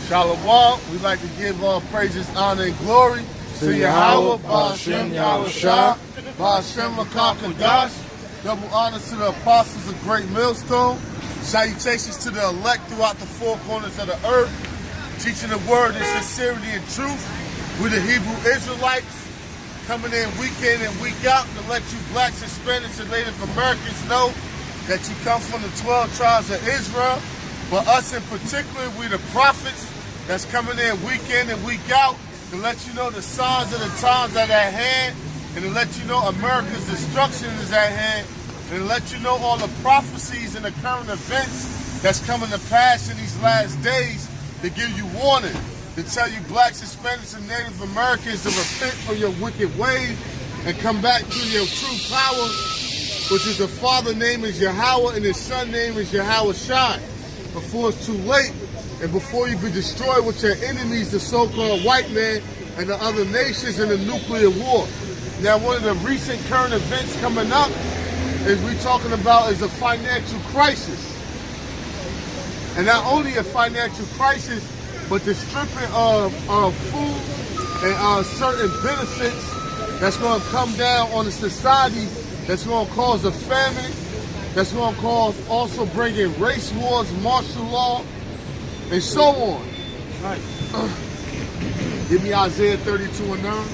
Shalom. We like to give all praises, honor, and glory to Yahweh, Ba'ashem, Yahushua, Ba'ashem, Makakadash. Double honors to the apostles of Great Millstone. Salutations to the elect throughout the four corners of the earth, teaching the word in sincerity and truth. We're the Hebrew Israelites, coming in week and week out to let you blacks, Hispanics, and Native Americans know that you come from the 12 tribes of Israel. But us in particular, we the prophets that's coming in and week out to let you know the signs of the times are at hand, and to let you know America's destruction is at hand, and to let you know all the prophecies and the current events that's coming to pass in these last days, to give you warning, to tell you blacks, Hispanics, and Native Americans to repent from your wicked ways and come back to your true power, which is the Father name is Yahweh and his Son name is Yahushua, before it's too late and before you be destroyed with your enemies, the so-called white man and the other nations in the nuclear war. Now, one of the recent current events coming up is we talking about is a financial crisis. And not only a financial crisis, but the stripping of food and certain benefits that's going to come down on the society, that's going to cause a famine, that's going to cause also bringing race wars, martial law, and so on. Right. Give me Isaiah 32:9.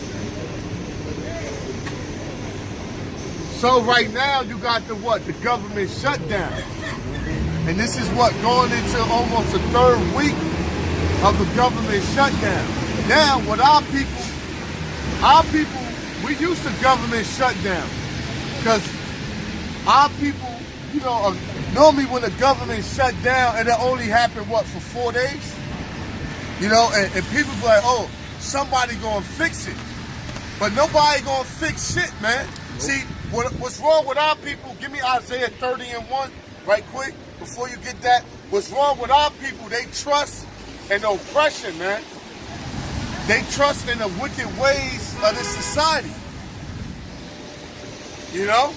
So right now you got the what? The government shutdown. And this is what, going into almost the third week of the government shutdown. Now, with our people, we used to government shutdown. Because our people, you know, normally when the government shut down, and it only happened, what, for 4 days? You know, and people be like, oh, somebody gonna fix it. But nobody gonna fix shit, man. Nope. See, what's wrong with our people, give me Isaiah 30:1 right quick, before you get that. What's wrong with our people, they trust in oppression, man. They trust in the wicked ways of this society. You know?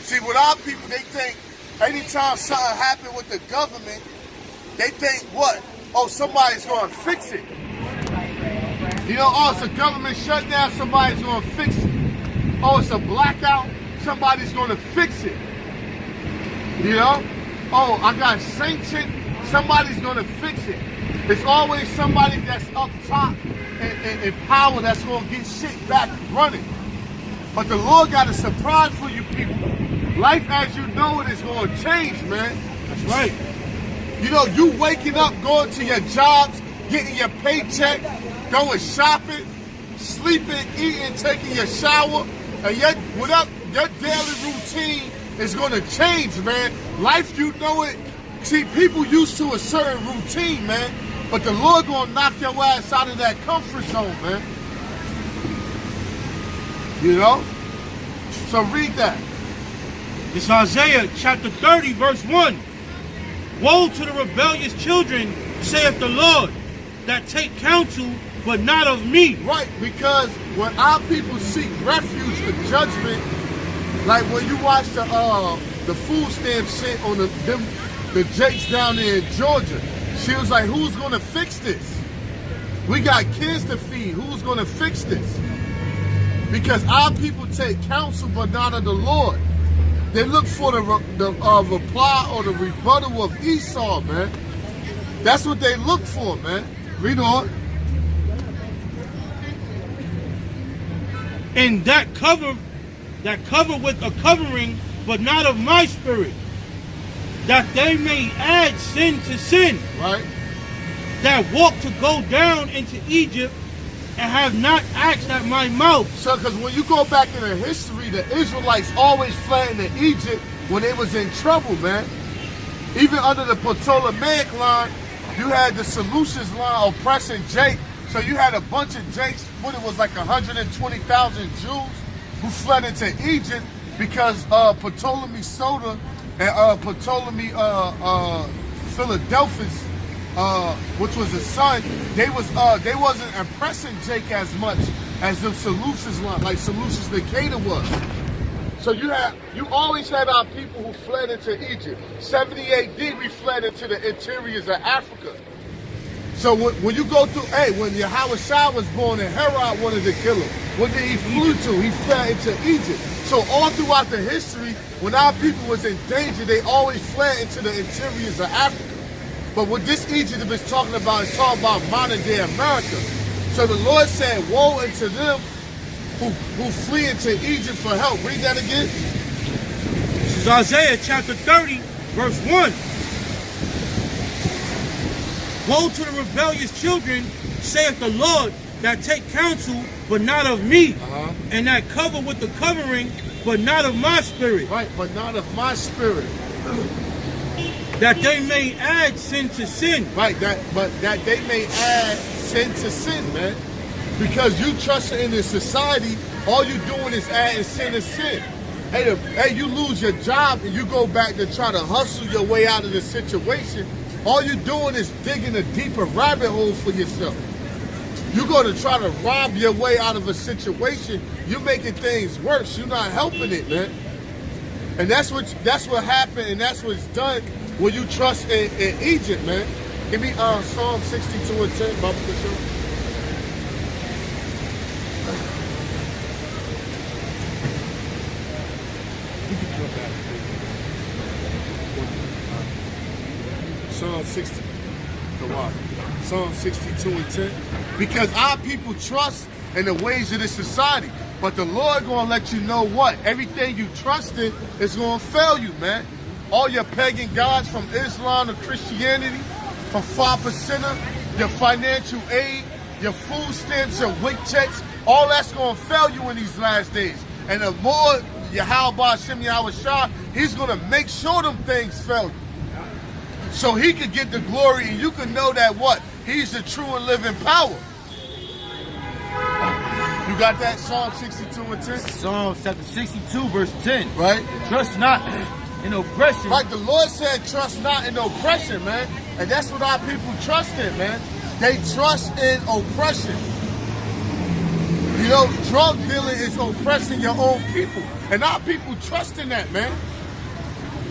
See, with our people, they think anytime something happens with the government, they think what? Oh, somebody's going to fix it. You know, oh, it's a government shutdown, somebody's going to fix it. Oh, it's a blackout, somebody's going to fix it. You know? Oh, I got sanctioned, somebody's going to fix it. It's always somebody that's up top and power that's going to get shit back running. But the Lord got a surprise for you people. Life as you know it is going to change, man. That's right. You know, you waking up, going to your jobs, getting your paycheck, going shopping, sleeping, eating, taking your shower, and your daily routine is going to change, man. Life, you know it. See, people used to a certain routine, man. But the Lord going to knock your ass out of that comfort zone, man. You know? So read that. It's Isaiah chapter 30, verse 1. Woe to the rebellious children, saith the Lord, that take counsel, but not of me. Right, because when our people seek refuge for judgment, like when you watch the food stamp shit on the Jakes down there in Georgia, she was like, who's going to fix this? We got kids to feed. Who's going to fix this? Because our people take counsel, but not of the Lord. They look for the reply or the rebuttal of Esau, man. That's what they look for, man. Read on. And that cover with a covering, but not of my spirit, that they may add sin to sin. Right. That walk to go down into Egypt and have not asked at my mouth. So, because when you go back in the history, the Israelites always fled into Egypt when they was in trouble, man. Even under the Ptolemaic line, you had the Seleucus line oppressing Jake. So you had a bunch of Jakes, what it was like 120,000 Jews who fled into Egypt because Ptolemy Soter and Ptolemy Philadelphus, which was his son, they wasn't impressing Jake as much as the Seleucus line, like Seleucus Nicator was. So you always had our people who fled into Egypt. 70 AD, we fled into the interiors of Africa. So when you go through, hey, when Yahweh Shah was born and Herod wanted to kill him, what did he flew to? He fled into Egypt. So all throughout the history, when our people was in danger, they always fled into the interiors of Africa. But what this Egypt is talking about is talking about modern day America. So the Lord said, woe unto them who flee into Egypt for help. Read that again. This is Isaiah chapter 30, verse 1. Woe to the rebellious children, saith the Lord, that take counsel, but not of me, and that cover with the covering, but not of my spirit. Right, but not of my spirit. That they may add sin to sin. Right, but that they may add sin to sin, man. Because you trust in this society, all you doing is adding sin to sin. Hey, you lose your job and you go back to try to hustle your way out of the situation. All you're doing is digging a deeper rabbit hole for yourself. You go to try to rob your way out of a situation, you're making things worse. You're not helping it, man. And that's what happened, and that's what's done when you trust in Egypt, man. Give me Psalm 62 and 10, Baba Kasha. Psalm 60. Psalm 62 and 10. Because our people trust in the ways of this society. But the Lord gonna let you know what? Everything you trust in is gonna fail you, man. All your pagan gods from Islam to Christianity, from 5%, your financial aid, your food stamps, your WIC checks, all that's gonna fail you in these last days. And the more Yahweh Shem Yahweh Shah, he's gonna make sure them things fail you. So he could get the glory, and you can know that what? He's the true and living power. You got that? Psalm 62 and 10? Psalm chapter 62, verse 10. Right? Trust not in oppression. Right, the Lord said trust not in oppression, man. And that's what our people trust in, man. They trust in oppression. You know, drug dealing is oppressing your own people. And our people trust in that, man.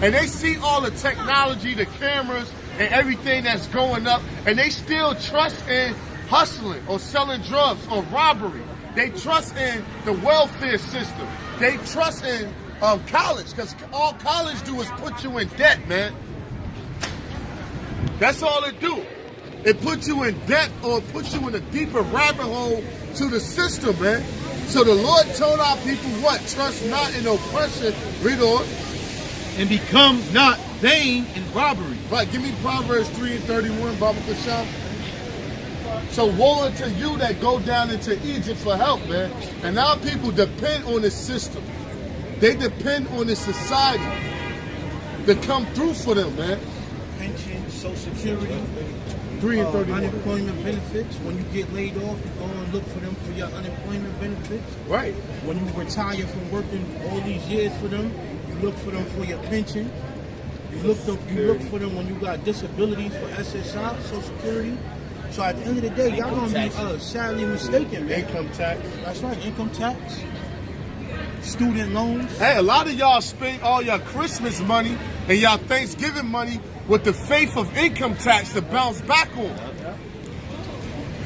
And they see all the technology, the cameras, and everything that's going up, and they still trust in hustling or selling drugs or robbery. They trust in the welfare system. They trust in college, because all college do is put you in debt, man. That's all it do. It puts you in debt or it puts you in a deeper rabbit hole to the system, man. So the Lord told our people what? Trust not in oppression. Read on. And become not vain in robbery. Right, give me Proverbs 3 and 31, Baba Kasha. So woe unto you that go down into Egypt for help, man. And our people depend on the system. They depend on the society to come through for them, man. Pension, Social Security, 3 and 31. unemployment benefits. When you get laid off, you go and look for them for your unemployment benefits. Right. When you retire from working all these years for them, you look for them for your pension. You look for them when you got disabilities for SSI, Social Security. So at the end of the day, y'all gonna be sadly mistaken, man. Income tax. That's right, income tax, student loans. Hey, a lot of y'all spend all your Christmas money and y'all Thanksgiving money with the faith of income tax to bounce back on.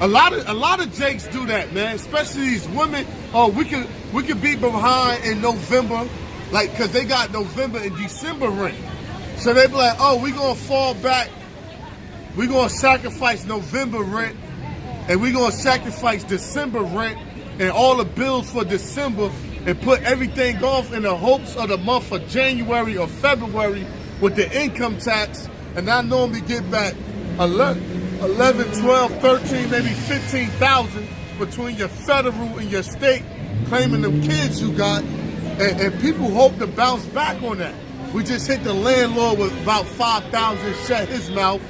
A lot of jakes do that, man. Especially these women. Oh, we could be behind in November, like, cause they got November and December rent. So they be like, oh, we gonna fall back. We gonna sacrifice November rent, and we gonna sacrifice December rent and all the bills for December, and put everything off in the hopes of the month of January or February with the income tax. And I normally get back 11, 12, 13, maybe 15,000 between your federal and your state, claiming them kids you got, and people hope to bounce back on that. We just hit the landlord with about 5,000, shut his mouth,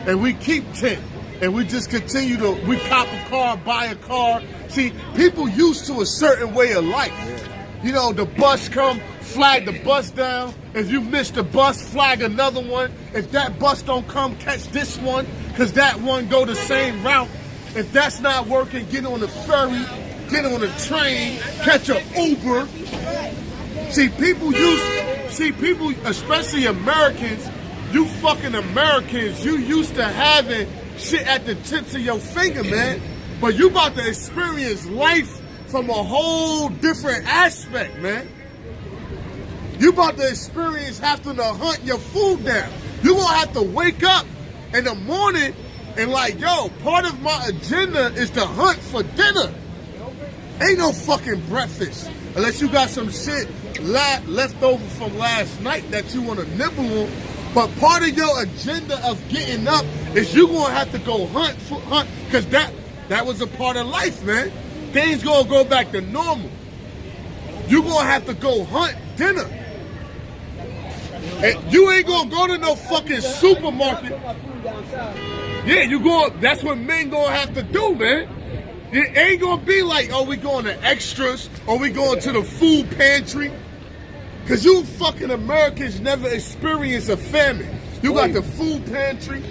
and we keep 10. And we just continue to, we cop a car, buy a car. See, people used to a certain way of life. You know, the bus come, flag the bus down. If you miss the bus, flag another one. If that bus don't come, catch this one, because that one go the same route. If that's not working, get on the ferry, get on the train, catch an Uber. See, people, especially Americans, you fucking Americans, you used to having shit at the tips of your finger, man. But you about to experience life from a whole different aspect, man. You about to experience having to hunt your food down. You gonna have to wake up in the morning and like, yo, part of my agenda is to hunt for dinner. Ain't no fucking breakfast unless you got some shit left over from last night that you want to nibble on. But part of your agenda of getting up is you gonna have to go hunt, because that was a part of life, man. Things gonna go back to normal. You gonna have to go hunt dinner. And you ain't gonna go to no fucking supermarket. Yeah, you going. That's what men gonna have to do, man. It ain't gonna be like, oh, we going to extras or we going to the food pantry. Cause you fucking Americans never experienced a famine. You got the food pantry.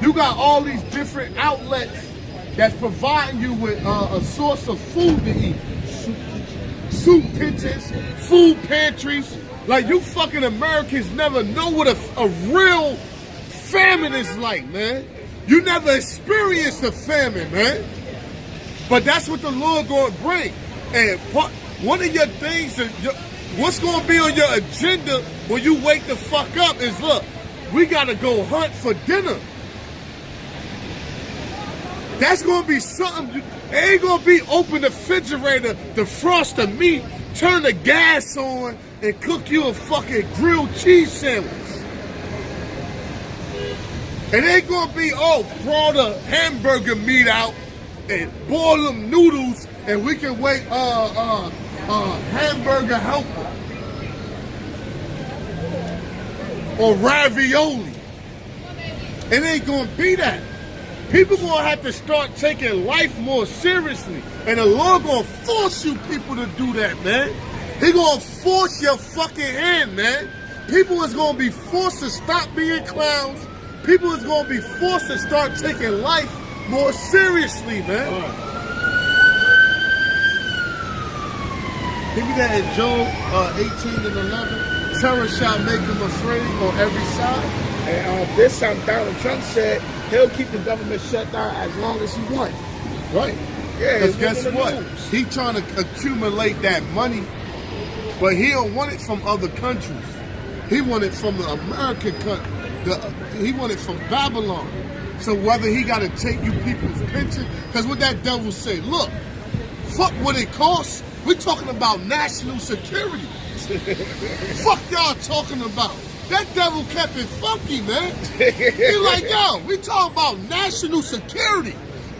You got all these different outlets that's providing you with a source of food to eat. Soup kitchens, food pantries. Like, you fucking Americans never know what a real famine is like, man. You never experienced a famine, man. But that's what the Lord gonna bring. And one of your things, what's gonna be on your agenda when you wake the fuck up is, look, we gotta go hunt for dinner. That's gonna be something. It ain't gonna be open the refrigerator, defrost the meat, turn the gas on, and cook you a fucking grilled cheese sandwich. It ain't gonna be, oh, throw the hamburger meat out and boil them noodles and we can wait hamburger helper or ravioli. It ain't gonna be that. People gonna have to start taking life more seriously, and the Lord gonna force you people to do that, man. He gonna force your fucking hand, man. People is gonna be forced to stop being clowns. People is gonna be forced to start taking life more seriously, man. Give me that in Job 18 and 11. Terror shall make him afraid on every side. And this time Donald Trump said he'll keep the government shut down as long as he wants. Right. Yeah. Because guess what? He trying to accumulate that money, but he don't want it from other countries. He want it from the American country. He want it from Babylon. So whether he got to take you people's pension, because what that devil say, look, fuck what it costs. We're talking about national security. Fuck y'all talking about. That devil kept it funky, man. He like, yo, we talking about national security.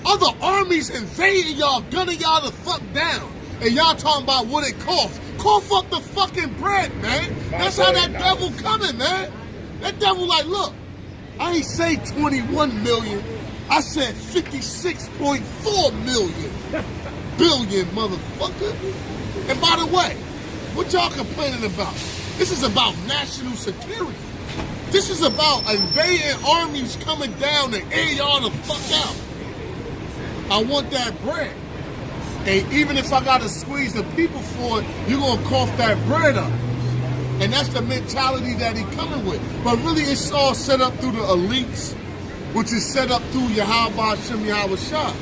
Other armies invading y'all, gunning y'all the fuck down. And y'all talking about what it costs. Cough up the fucking bread, man. That's how that devil coming, man. That devil like, look, I ain't say 21 million. I said 56.4 million. Billion, motherfucker. And by the way, what y'all complaining about? This is about national security. This is about invading armies coming down and air y'all the fuck out. I want that bread. And even if I gotta squeeze the people for it, you're gonna cough that bread up. And that's the mentality that he coming with. But really, it's all set up through the elites, which is set up through Yahweh Shem Yahweh Shah.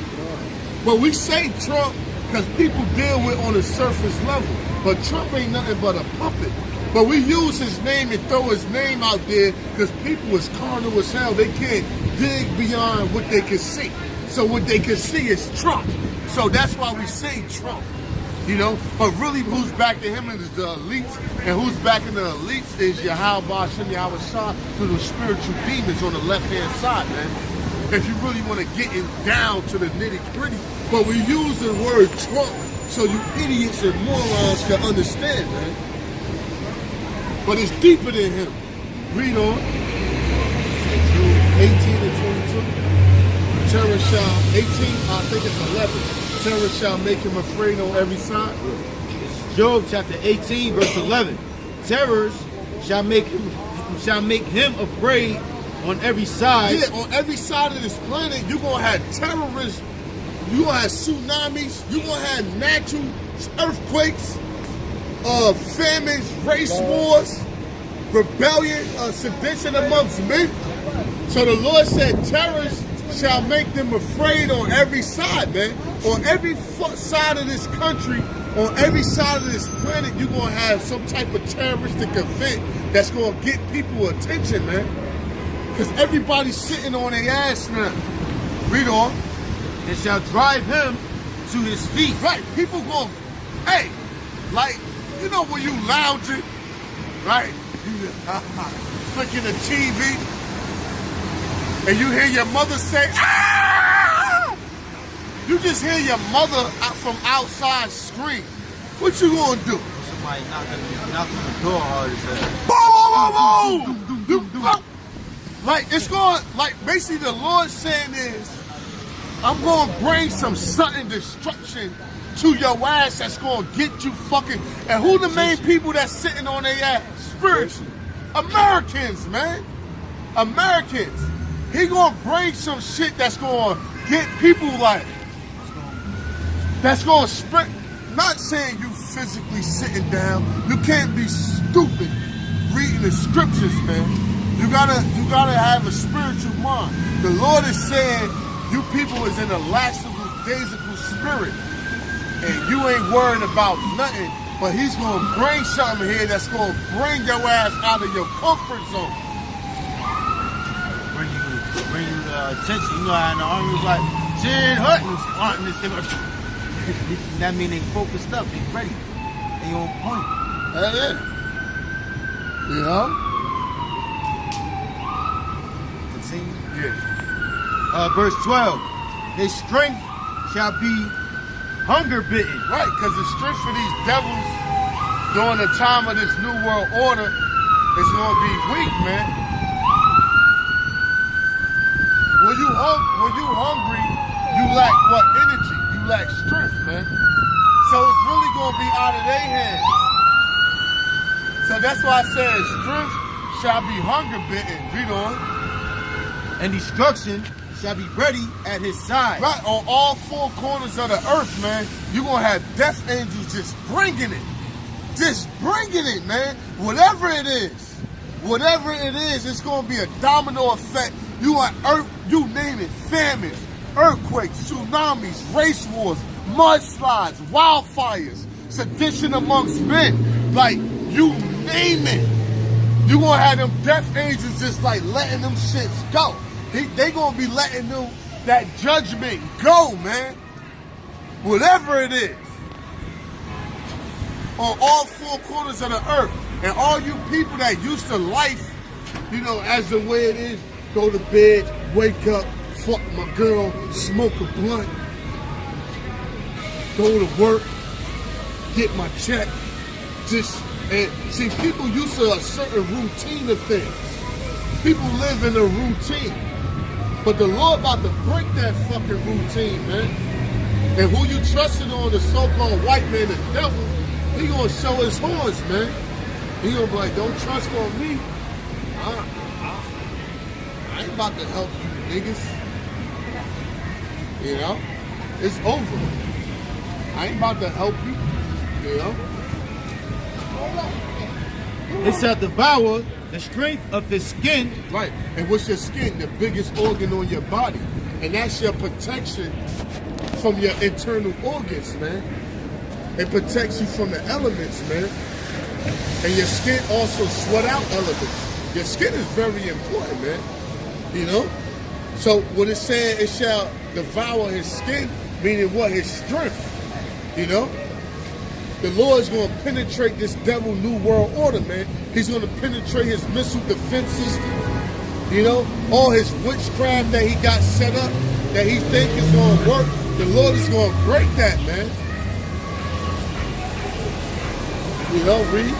But we say Trump because people deal with on the surface level. But Trump ain't nothing but a puppet. But we use his name and throw his name out there because people is carnal as hell. They can't dig beyond what they can see. So what they can see is Trump. So that's why we say Trump. You know, but really who's backing him is the elites, and who's backing the elites is Yahweh Shem Yahweh Shah through the spiritual demons on the left-hand side, man. If you really want to get it down to the nitty-gritty. But we use the word Trump so you idiots and morons can understand, man. But it's deeper than him. Read on. 18 and 22. Terror shall, 18, I think it's 11. Terror shall make him afraid on every side. Job chapter 18, verse 11. Terrors shall make him afraid on every side. Yeah, on every side of this planet, you're going to have terrorists, you're going to have tsunamis, you're going to have natural earthquakes, famines, race wars, rebellion, sedition amongst men. So the Lord said, terrorists shall make them afraid on every side, man. On every side of this country, on every side of this planet, you're going to have some type of terroristic event that's going to get people attention, man. Because everybody's sitting on their ass now. Read on. And shall drive him to his feet. Right, people going, hey, like, you know when you lounging, right? You flicking the TV, and you hear your mother say, ah! You just hear your mother from outside scream. What you gonna do? Somebody knocking the door hard as hell. Boom, boom, boom, boom. Like, it's going, like, basically the Lord saying is, I'm going to bring some sudden destruction to your ass that's going to get you fucking... And who the main people that's sitting on their ass? Spiritually. Americans, man. Americans. He going to bring some shit that's going to get people like... That's going to spread... Not saying you physically sitting down. You can't be stupid reading the scriptures, man. You gotta have a spiritual mind. The Lord is saying... You people is in a lackadaisical spirit, and you ain't worried about nothing, but he's going to bring something here that's going to bring your ass out of your comfort zone. Bring you attention. You know how in the army was like, 10 Huttons on this thing. That mean they focused up, they ready. They on point. Yeah. You know? Continue. Yeah. Verse 12, his strength shall be hunger bitten. Right, because the strength for these devils during the time of this New World Order is going to be weak, man. When you hungry, you lack what? Energy. You lack strength, man. So it's really going to be out of their hands. So that's why I said strength shall be hunger bitten. Read on. And destruction shall be ready at his side. Right, on all four corners of the earth, man, you're going to have death angels just bringing it. Just bringing it, man. Whatever it is, it's going to be a domino effect. You want earth, you name it, famines, earthquakes, tsunamis, race wars, mudslides, wildfires, sedition amongst men. Like, you name it. You're going to have them death angels just like letting them shits go. They gonna be letting them that judgment go, man. Whatever it is. On all four corners of the earth. And all you people that used to life, you know, as the way it is, go to bed, wake up, fuck my girl, smoke a blunt, go to work, get my check. And see, people used to a certain routine of things. People live in a routine. But the Lord about to break that fucking routine, man. And who you trusting on, the so-called white man, the devil, he gonna show his horns, man. He gonna be like, don't trust on me. I ain't about to help you niggas. You know? It's over. I ain't about to help you. You know? It shall devour the strength of his skin. Right. And what's your skin? The biggest organ on your body. And that's your protection from your internal organs, man. It protects you from the elements, man. And your skin also sweat out elements. Your skin is very important, man. You know? So what it's saying, it shall devour his skin, meaning what? His strength. You know? The Lord's going to penetrate this devil new world order, man. He's going to penetrate his missile defenses, you know, all his witchcraft that he got set up, that he think is going to work. The Lord is going to break that, man. You know, read.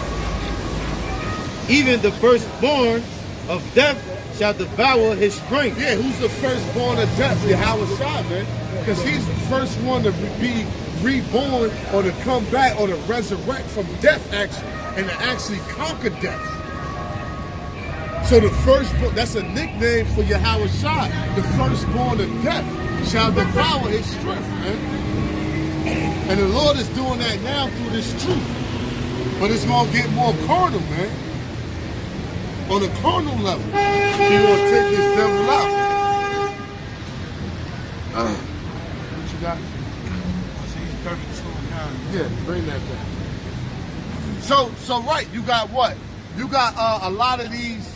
Even the firstborn of death shall devour his strength. Yeah, who's the firstborn of death? Yahweh Shai, man. Because he's the first one to be reborn or to come back or to resurrect from death, actually, and to actually conquer death. So the firstborn, that's a nickname for Yahweh Shai. The firstborn of death shall devour his strength, man. And the Lord is doing that now through this truth. But it's going to get more carnal, man. on a carnal level. He gonna take this devil out. What you got? So he's 32 now. Yeah, bring that back. So right, you got what? You got a lot of these.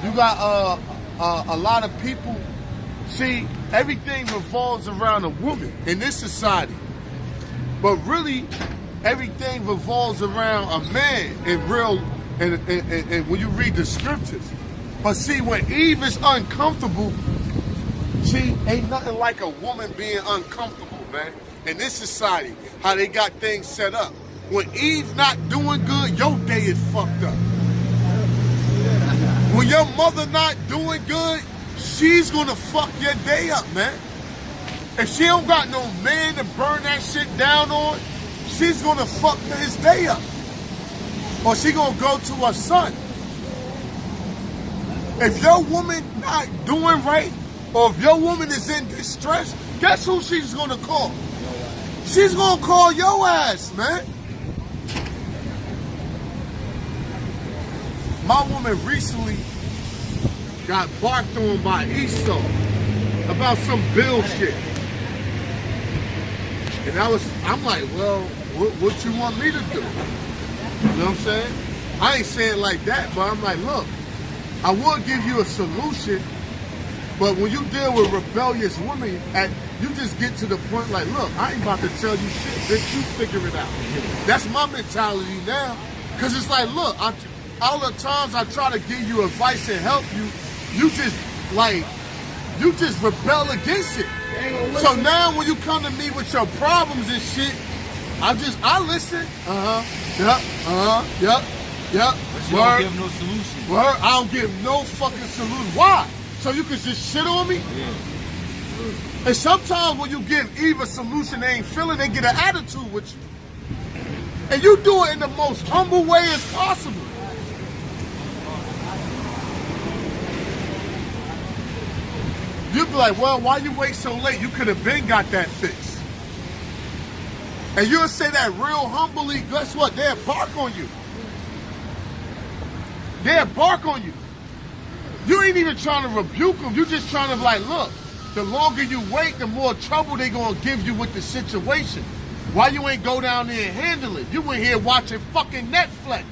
You got a lot of people. See, everything revolves around a woman in this society, but really, everything revolves around a man in real. And when you read the scriptures, but see, when Eve is uncomfortable, see, ain't nothing like a woman being uncomfortable, man. In this society, how they got things set up. When Eve not doing good, your day is fucked up. When your mother not doing good, she's gonna fuck your day up, man. If she don't got no man to burn that shit down on, she's gonna fuck his day up. Or she gonna go to her son. If your woman not doing right, or if your woman is in distress, guess who she's gonna call? She's gonna call your ass, man. My woman recently got barked on by Esau about some bullshit. And I'm like, well, what you want me to do? You know what I'm saying? I ain't saying like that, but I'm like, look, I will give you a solution, but when you deal with rebellious women, you just get to the point like, look, I ain't about to tell you shit, bitch, you figure it out. That's my mentality now. Because it's like, look, all the times I try to give you advice and help you, you just rebel against it. So now when you come to me with your problems and shit, I listen. Yep. But you don't give no solution. Word, I don't give no fucking solution. Why? So you can just shit on me? Yeah. And sometimes when you give Eve a solution they ain't feeling, they get an attitude with you. And you do it in the most humble way as possible. You'd be like, well, why you wait so late? You could have been got that fixed. And you'll say that real humbly, guess what? They'll bark on you. They'll bark on you. You ain't even trying to rebuke them. You just trying to like, look, the longer you wait, the more trouble they going to give you with the situation. Why you ain't go down there and handle it? You in here watching fucking Netflix.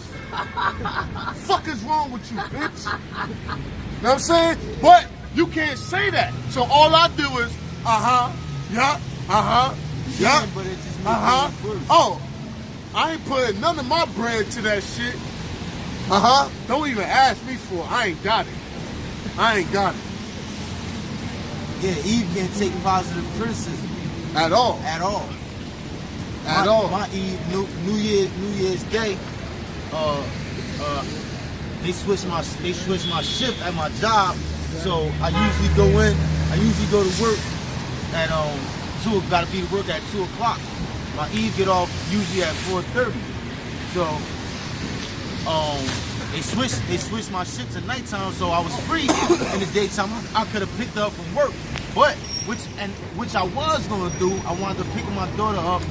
Fuck is wrong with you, bitch? You know what I'm saying? But you can't say that. So all I do is, yeah. But it just makes it worse. Oh, I ain't putting none of my bread to that shit. Don't even ask me for it. I ain't got it. Yeah, Eve can't take positive criticism. At all. My Eve, New Year's Day, they switched my shift at my job. So I usually go to work at gotta be to work at 2 o'clock. My Eve get off usually at 4:30. So they switched my shift to nighttime, so I was free in the daytime. I could have picked her up from work, but which I was gonna do. I wanted to pick my daughter up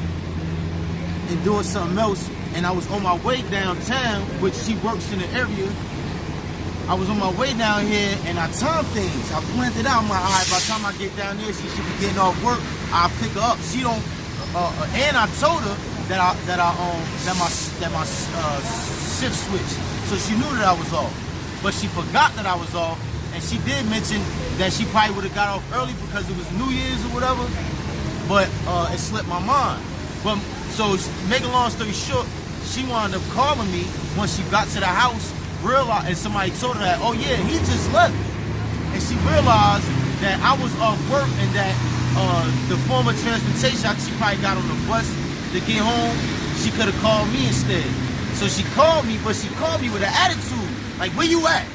and doing something else, and I was on my way downtown, which she works in the area. I was on my way down here and I timed things. I planned it out. I'm like, all right, by the time I get down there, she should be getting off work. I'll pick her up. She don't. And I told her that my shift switched, so she knew that I was off. But she forgot that I was off, and she did mention that she probably would have got off early because it was New Year's or whatever. But it slipped my mind. But so, make a long story short, she wound up calling me once she got to the house. Realized, and somebody told her that, oh yeah, he just left. And she realized that I was off work and that the form of transportation she probably got on the bus to get home, she could have called me instead. So she called me, but she called me with an attitude. Like, where you at?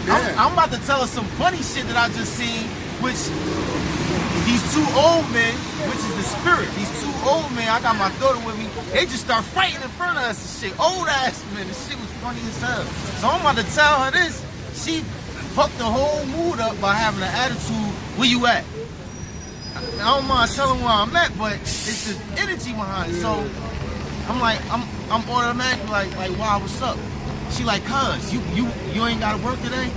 Yeah. I'm about to tell her some funny shit that I just seen, which these two old men, which is the spirit, these two old men, I got my daughter with me, they just start fighting in front of us and shit. Old ass men, this shit was funny as hell. So I'm about to tell her this. She fucked the whole mood up by having an attitude, where you at? I don't mind telling where I'm at, but it's the energy behind it. So I'm like, I'm automatically like, wow, what's up? She like, cuz, you ain't gotta work today?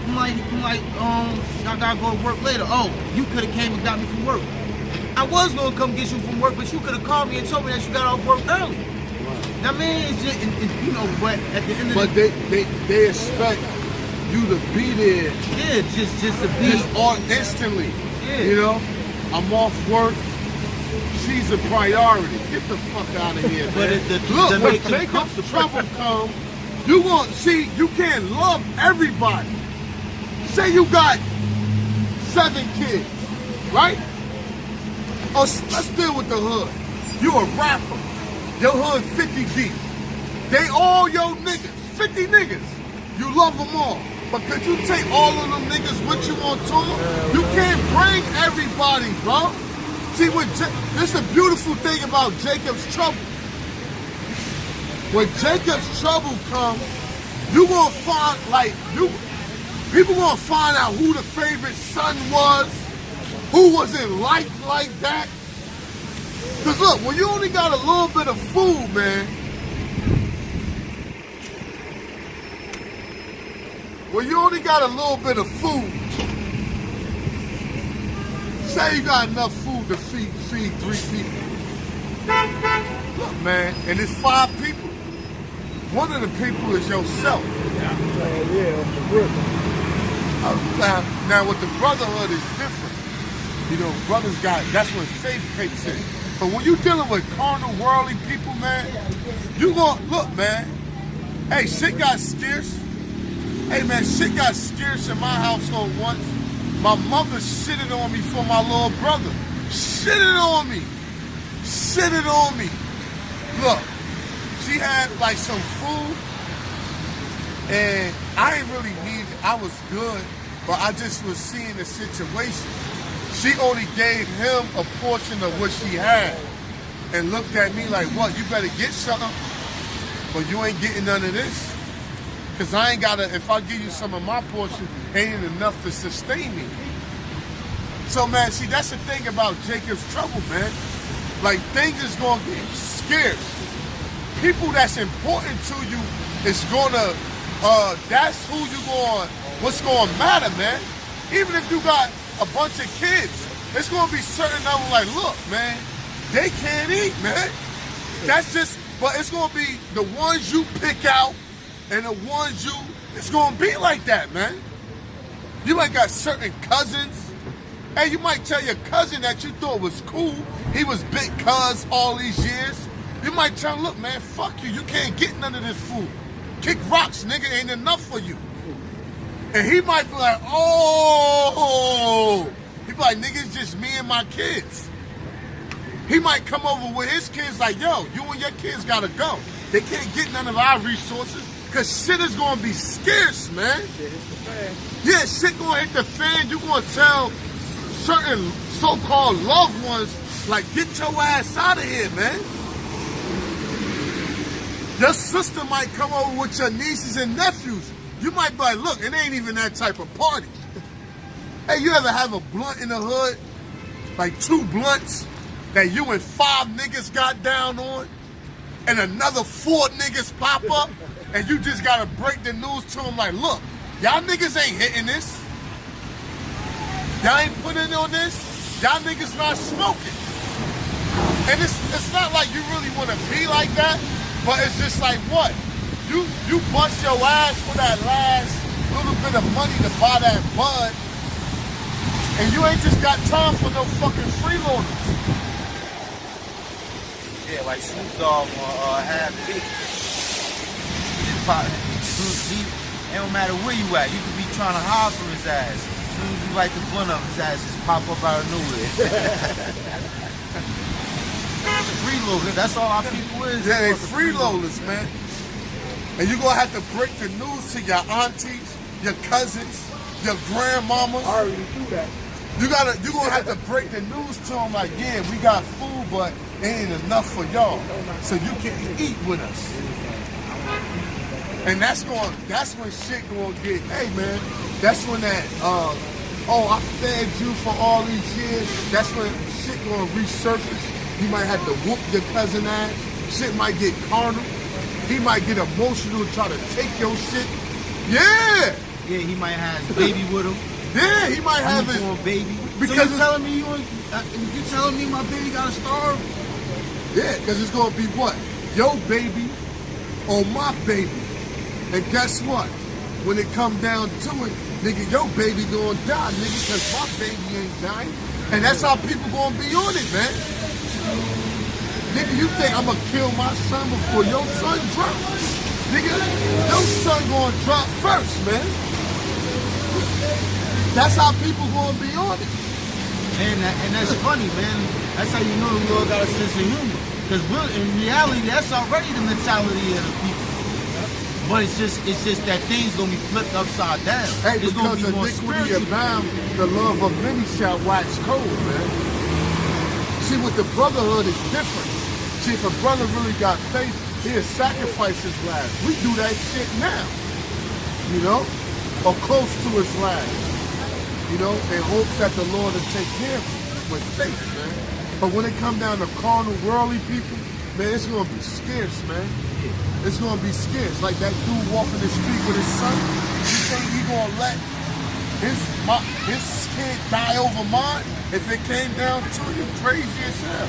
I'm like, I gotta go to work later. Oh, you could have came and got me from work. I was gonna come get you from work, but you could have called me and told me that you got off work early. Now, man, it's just, you know, but at the end of But they expect you to be there. yeah, just to be. Just on instantly. Yeah. You know, I'm off work. She's a priority. Get the fuck out of here, But man. to Look, when make them Jacob's trouble comes, you gonna see. You can't love everybody. Say you got 7 kids, right? Or let's deal with the hood. You a rapper. Your hood 50 deep. They all your niggas. 50 niggas. You love them all. But could you take all of them niggas with you on tour? You can't bring everybody, bro. See, this is a beautiful thing about Jacob's trouble. When Jacob's trouble comes, you gonna find, people gonna find out who the favorite son was, who wasn't like that. Cause look, when you only got a little bit of food, man, when you only got a little bit of food, say you got enough food to feed 3 people. Look, man, and it's 5 people. One of the people is yourself. Now with the brotherhood is different. You know, brothers that's when faith kicks in. But when you dealing with carnal, worldly people, man, you gonna, look, man, hey, shit got scarce. Hey, man, shit got scarce in my household once. My mother shitted on me for my little brother. Shitted on me. Shitted on me. Look, she had like some food, and I ain't really need it. I was good, but I just was seeing the situation. She only gave him a portion of what she had and looked at me like, what, you better get something, but you ain't getting none of this. Because I ain't got to, if I give you some of my portion, ain't enough to sustain me. So, man, see, that's the thing about Jacob's trouble, man. Like, things is going to get scarce. People that's important to you is going to, that's who you going, what's going to matter, man. Even if you got a bunch of kids, it's going to be certain of them like, look, man, they can't eat, man. That's just, but it's going to be the ones you pick out and the ones it's going to be like that, man. You might got certain cousins. Hey, you might tell your cousin that you thought was cool. He was big cuz all these years. You might tell him, look, man, fuck you. You can't get none of this food. Kick rocks, nigga, ain't enough for you. And he might be like, oh. He be like, nigga, it's just me and my kids. He might come over with his kids like, yo, you and your kids gotta go. They can't get none of our resources because shit is gonna be scarce, man. Shit hit the fan. Yeah, shit gonna hit the fan. You gonna tell certain so-called loved ones, like, get your ass out of here, man. Your sister might come over with your nieces and nephews. You might be like, look, it ain't even that type of party. Hey, you ever have a blunt in the hood? Like 2 blunts that you and 5 niggas got down on? And another 4 niggas pop up? And you just gotta break the news to them like, look, y'all niggas ain't hitting this. Y'all ain't putting on this. Y'all niggas not smoking. And it's not like you really wanna be like that, but it's just like, what? You bust your ass for that last little bit of money to buy that bud, and you ain't just got time for no fucking freeloaders. Yeah, like Snoop Dogg on Half Baked. It don't matter where you at. You could be trying to hide from his ass. As soon as you light the blunt up, his ass just pop up out of nowhere. Freeloaders, that's all our people is. Yeah, they freeloaders, man. And you're gonna have to break the news to your aunties, your cousins, your grandmamas. I already do that. You're gonna have to break the news to them like, yeah, we got food, but it ain't enough for y'all. So you can eat with us. And that's when shit gonna get, hey man, that's when that, oh, I fed you for all these years. That's when shit gonna resurface. You might have to whoop your cousin ass. Shit might get carnal. He might get emotional and try to take your shit. Yeah. Yeah, he might have his baby with him. Yeah, he might have it. Baby. Because so you telling me my baby gotta starve? Yeah, because it's gonna be what? Your baby or my baby. And guess what? When it come down to it, nigga, your baby gonna die, nigga, because my baby ain't dying. And that's how people gonna be on it, man. Nigga, you think I'm gonna kill my son before your son drop? Nigga, your son gonna drop first, man. That's how people gonna be on it. And that's funny, man. That's how you know the Lord got a sense of humor. Because in reality, that's already the mentality of the people. But it's just that things gonna be flipped upside down. Hey, it's gonna because be more iniquity spiritual. abound, the love of many shall wax cold, man. See, with the brotherhood, it's different. See, if a brother really got faith, he'll sacrifice his life. We do that shit now, you know, or close to his life, you know, in hopes that the Lord will take care of him with faith, man. But when it come down to carnal, worldly people, man, it's gonna be scarce, man. It's gonna be scarce. Like that dude walking the street with his son. You think he gonna let his kid die over mine? If it came down to you, crazy as hell.